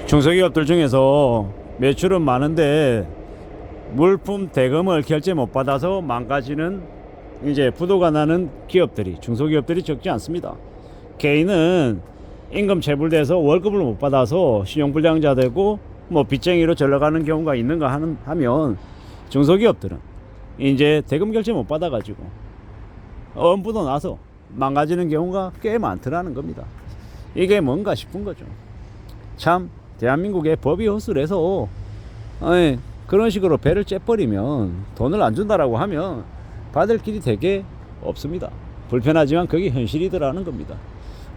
중소기업들 중에서 매출은 많은데 물품 대금을 결제 못 받아서 망가지는 이제 부도가 나는 기업들이, 중소기업들이 적지 않습니다. 개인은 임금 체불돼서 월급을 못 받아서 신용불량자 되고 뭐 빚쟁이로 전락하는 경우가 있는가 하면 중소기업들은 이제 대금 결제 못 받아가지고 엄부도 나서 망가지는 경우가 꽤 많더라는 겁니다. 이게 뭔가 싶은 거죠. 참 대한민국의 법이 허술해서 그런 식으로 배를 째버리면, 돈을 안 준다라고 하면 받을 길이 되게 없습니다. 불편하지만 그게 현실이더라는 겁니다.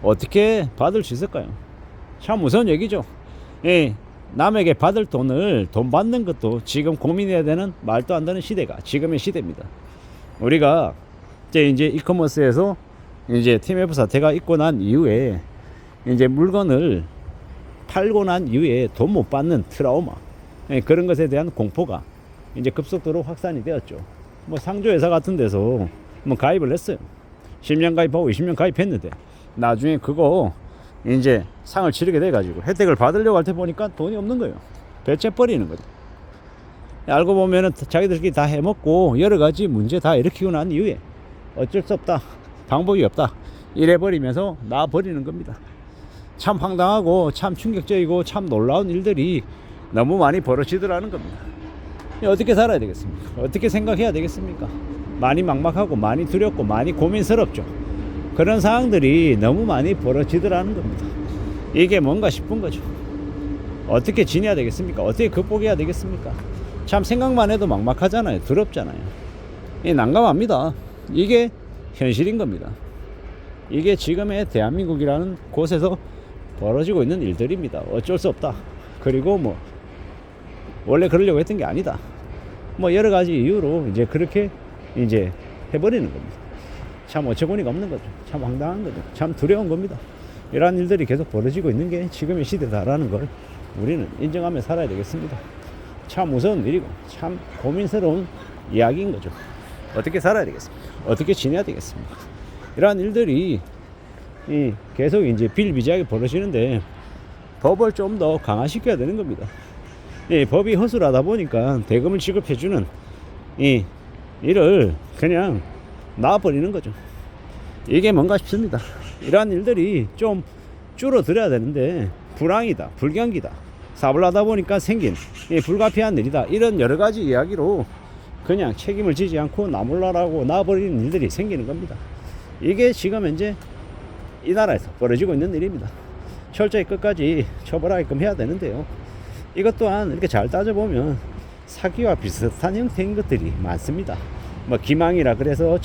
어떻게 받을 수 있을까요? 참 무서운 얘기죠. 남에게 받을 돈을 돈 받는 것도 지금 고민해야 되는 말도 안 되는 시대가 지금의 시대입니다. 우리가 이제 이커머스에서 이제 TMF 사태가 있고 난 이후에 이제 물건을 팔고 난 이후에 돈 못 받는 트라우마, 그런 것에 대한 공포가 이제 급속도로 확산이 되었죠. 뭐 상조회사 같은 데서 뭐 가입을 했어요. 10년 가입하고 20년 가입했는데 나중에 그거 이제 상을 치르게 돼가지고 혜택을 받으려고 할 때 보니까 돈이 없는 거예요. 배째버리는 거죠. 알고 보면은 자기들끼리 다 해먹고 여러 가지 문제 다 일으키고 난 이후에 어쩔 수 없다, 방법이 없다, 이래버리면서 놔버리는 겁니다. 참 황당하고 참 충격적이고 참 놀라운 일들이 너무 많이 벌어지더라는 겁니다. 어떻게 살아야 되겠습니까? 어떻게 생각해야 되겠습니까? 많이 막막하고 많이 두렵고 많이 고민스럽죠. 그런 상황들이 너무 많이 벌어지더라는 겁니다. 이게 뭔가 싶은 거죠. 어떻게 지내야 되겠습니까? 어떻게 극복해야 되겠습니까? 참 생각만 해도 막막하잖아요. 두렵잖아요. 난감합니다. 이게 현실인 겁니다. 이게 지금의 대한민국이라는 곳에서 벌어지고 있는 일들입니다. 어쩔 수 없다. 그리고 뭐 원래 그러려고 했던 게 아니다, 뭐 여러 가지 이유로 이제 그렇게 이제 해버리는 겁니다. 참 어처구니가 없는 거죠. 참 황당한 거죠. 참 두려운 겁니다. 이러한 일들이 계속 벌어지고 있는 게 지금의 시대다라는 걸 우리는 인정하며 살아야 되겠습니다. 참 무서운 일이고 참 고민스러운 이야기인 거죠. 어떻게 살아야 되겠습니까? 어떻게 지내야 되겠습니까? 이러한 일들이 계속 이제 비일비재하게 벌어지는데 법을 좀 더 강화시켜야 되는 겁니다. 법이 허술하다 보니까 대금을 지급해주는 이 일을 그냥 놔버리는 거죠. 이게 뭔가 싶습니다. 이러한 일들이 좀 줄어들어야 되는데 불황이다, 불경기다, 사업을 하다 보니까 생긴 불가피한 일이다, 이런 여러 가지 이야기로 그냥 책임을 지지 않고 나몰라라고 놔버리는 일들이 생기는 겁니다. 이게 지금 현재 이 나라에서 벌어지고 있는 일입니다. 철저히 끝까지 처벌하게끔 해야 되는데요. 이것 또한 이렇게 잘 따져보면 사기와 비슷한 형태인 것들이 많습니다. 뭐 기망이라 그래서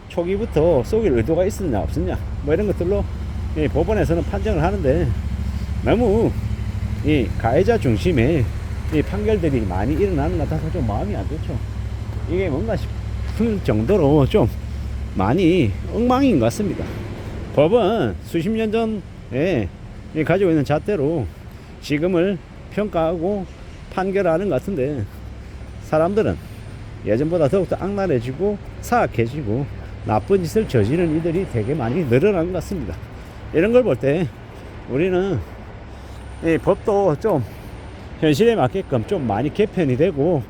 초기부터 속일 의도가 있었냐 없었냐 뭐 이런 것들로 법원에서는 판정을 하는데 너무 가해자 중심의 판결들이 많이 일어나는 것 같아서 좀 마음이 안 좋죠. 이게 뭔가 싶을 정도로 좀 많이 엉망인 것 같습니다. 법은 수십 년 전에 가지고 있는 잣대로 지금을 평가하고 판결하는 것 같은데 사람들은 예전보다 더욱더 악랄해지고 사악해지고 나쁜 짓을 저지르는 이들이 되게 많이 늘어난 것 같습니다. 이런 걸 볼 때 우리는 이 법도 좀 현실에 맞게끔 좀 많이 개편이 되고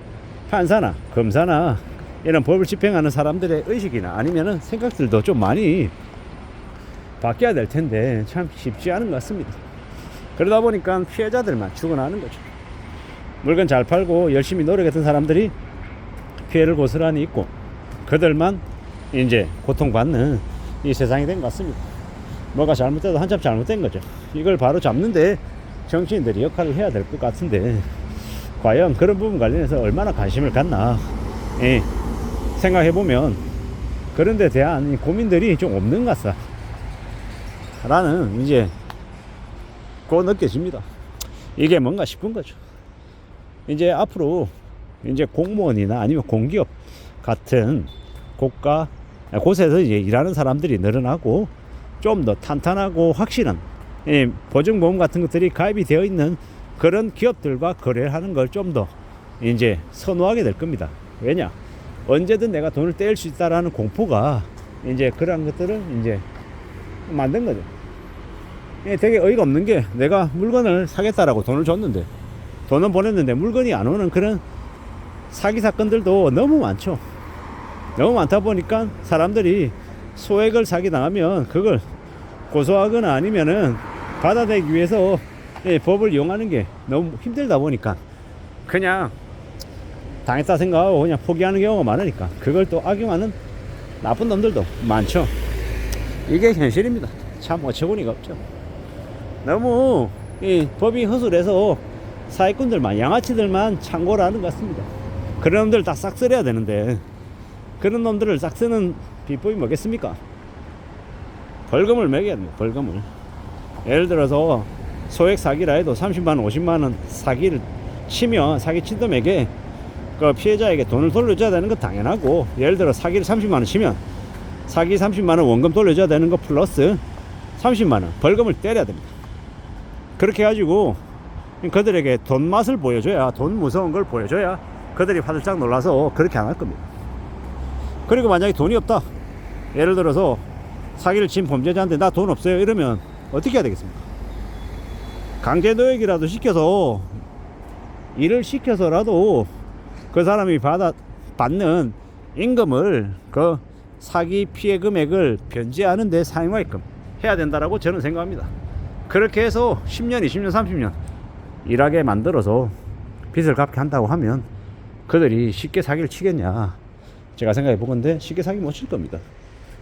판사나 검사나 이런 법을 집행하는 사람들의 의식이나 아니면은 생각들도 좀 많이 바뀌어야 될 텐데 참 쉽지 않은 것 같습니다. 그러다 보니까 피해자들만 죽어나는 거죠. 물건 잘 팔고 열심히 노력했던 사람들이 피해를 고스란히 입고 그들만 이제 고통받는 이 세상이 된 것 같습니다. 뭐가 잘못돼도 한참 잘못된 거죠. 이걸 바로 잡는데 정치인들이 역할을 해야 될 것 같은데 과연 그런 부분 관련해서 얼마나 관심을 갖나 생각해보면 그런 데 대한 고민들이 좀 없는 것 같다 라는 이제 곧 느껴집니다. 이게 뭔가 싶은 거죠. 이제 앞으로 이제 공무원이나 아니면 공기업 같은 곳에서 이제 일하는 사람들이 늘어나고 좀 더 탄탄하고 확실한 보증보험 같은 것들이 가입이 되어 있는 그런 기업들과 거래를 하는 걸 좀 더 이제 선호하게 될 겁니다. 왜냐? 언제든 내가 돈을 떼일 수 있다라는 공포가 이제 그런 것들을 이제 만든 거죠. 되게 어이가 없는 게 내가 물건을 사겠다라고 돈을 줬는데 돈은 보냈는데 물건이 안 오는 그런 사기 사건들도 너무 많죠. 너무 많다 보니까 사람들이 소액을 사기 당하면 그걸 고소하거나 아니면은 받아내기 위해서 법을 이용하는 게 너무 힘들다 보니까 그냥 당했다 생각하고 그냥 포기하는 경우가 많으니까 그걸 또 악용하는 나쁜 놈들도 많죠. 이게 현실입니다. 참 어처구니가 없죠. 너무 이 법이 허술해서 사기꾼들만 양아치들만 창고를 하는 것 같습니다. 그런 놈들 다 싹 쓸어야 되는데 그런 놈들을 싹 쓰는 비법이 뭐겠습니까? 벌금을 매겨야 됩니다. 벌금을. 예를 들어서 소액 사기라 해도 30만원 50만원 사기를 치면 사기친 놈에게 그 피해자에게 돈을 돌려줘야 되는 건 당연하고, 예를 들어 사기를 30만원 치면 사기 30만원 원금 돌려줘야 되는 거 플러스 30만원 벌금을 때려야 됩니다. 그렇게 해가지고 그들에게 돈 맛을 보여줘야, 돈 무서운 걸 보여줘야 그들이 화들짝 놀라서 그렇게 안 할 겁니다. 그리고 만약에 돈이 없다, 예를 들어서 사기를 친 범죄자한테 나 돈 없어요 이러면 어떻게 해야 되겠습니까? 강제노역이라도 시켜서, 일을 시켜서라도 그 사람이 받는 임금을 그 사기 피해 금액을 변제하는 데 사용하게끔 해야 된다라고 저는 생각합니다. 그렇게 해서 10년 20년 30년 일하게 만들어서 빚을 갚게 한다고 하면 그들이 쉽게 사기를 치겠냐, 제가 생각해 보건데 쉽게 사기 못 칠 겁니다.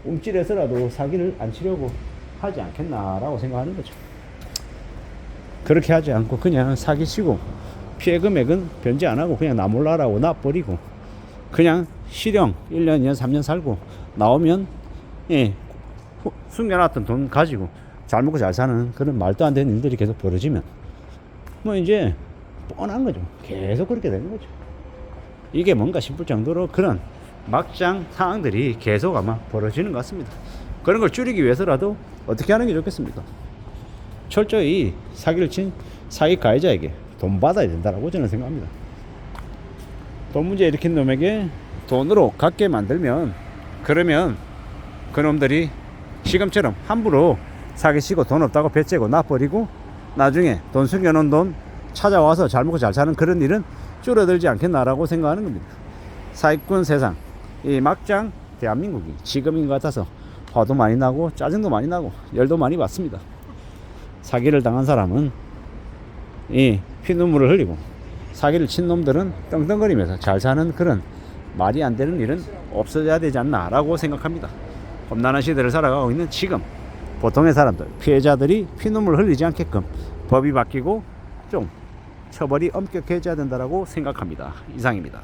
움찔해서라도 사기를 안 치려고 하지 않겠나라고 생각하는 거죠. 그렇게 하지 않고 그냥 사기치고 피해 금액은 변제 안 하고 그냥 나 몰라라고 놔버리고 그냥 실형 1년 2년 3년 살고 나오면 숨겨놨던 돈 가지고 잘 먹고 잘 사는 그런 말도 안 되는 일들이 계속 벌어지면 뭐 이제 뻔한 거죠. 계속 그렇게 되는 거죠. 이게 뭔가 싶을 정도로 그런 막장 상황들이 계속 아마 벌어지는 것 같습니다. 그런 걸 줄이기 위해서라도 어떻게 하는 게 좋겠습니까? 철저히 사기를 친 사기 가해자에게 돈 받아야 된다고 저는 생각합니다. 돈 문제 일으킨 놈에게 돈으로 갚게 만들면, 그러면 그놈들이 지금처럼 함부로 사기치고 돈 없다고 배째고 놔버리고 나중에 돈 숨겨놓은 돈 찾아와서 잘 먹고 잘 사는 그런 일은 줄어들지 않겠나라고 생각하는 겁니다. 사기꾼 세상, 이 막장 대한민국이 지금인 것 같아서 화도 많이 나고 짜증도 많이 나고 열도 많이 받습니다. 사기를 당한 사람은 이 피눈물을 흘리고 사기를 친 놈들은 떵떵거리면서 잘 사는 그런 말이 안 되는 일은 없어져야 되지 않나라고 생각합니다. 험난한 시대를 살아가고 있는 지금 보통의 사람들, 피해자들이 피눈물 흘리지 않게끔 법이 바뀌고 좀 처벌이 엄격해져야 된다고 생각합니다. 이상입니다.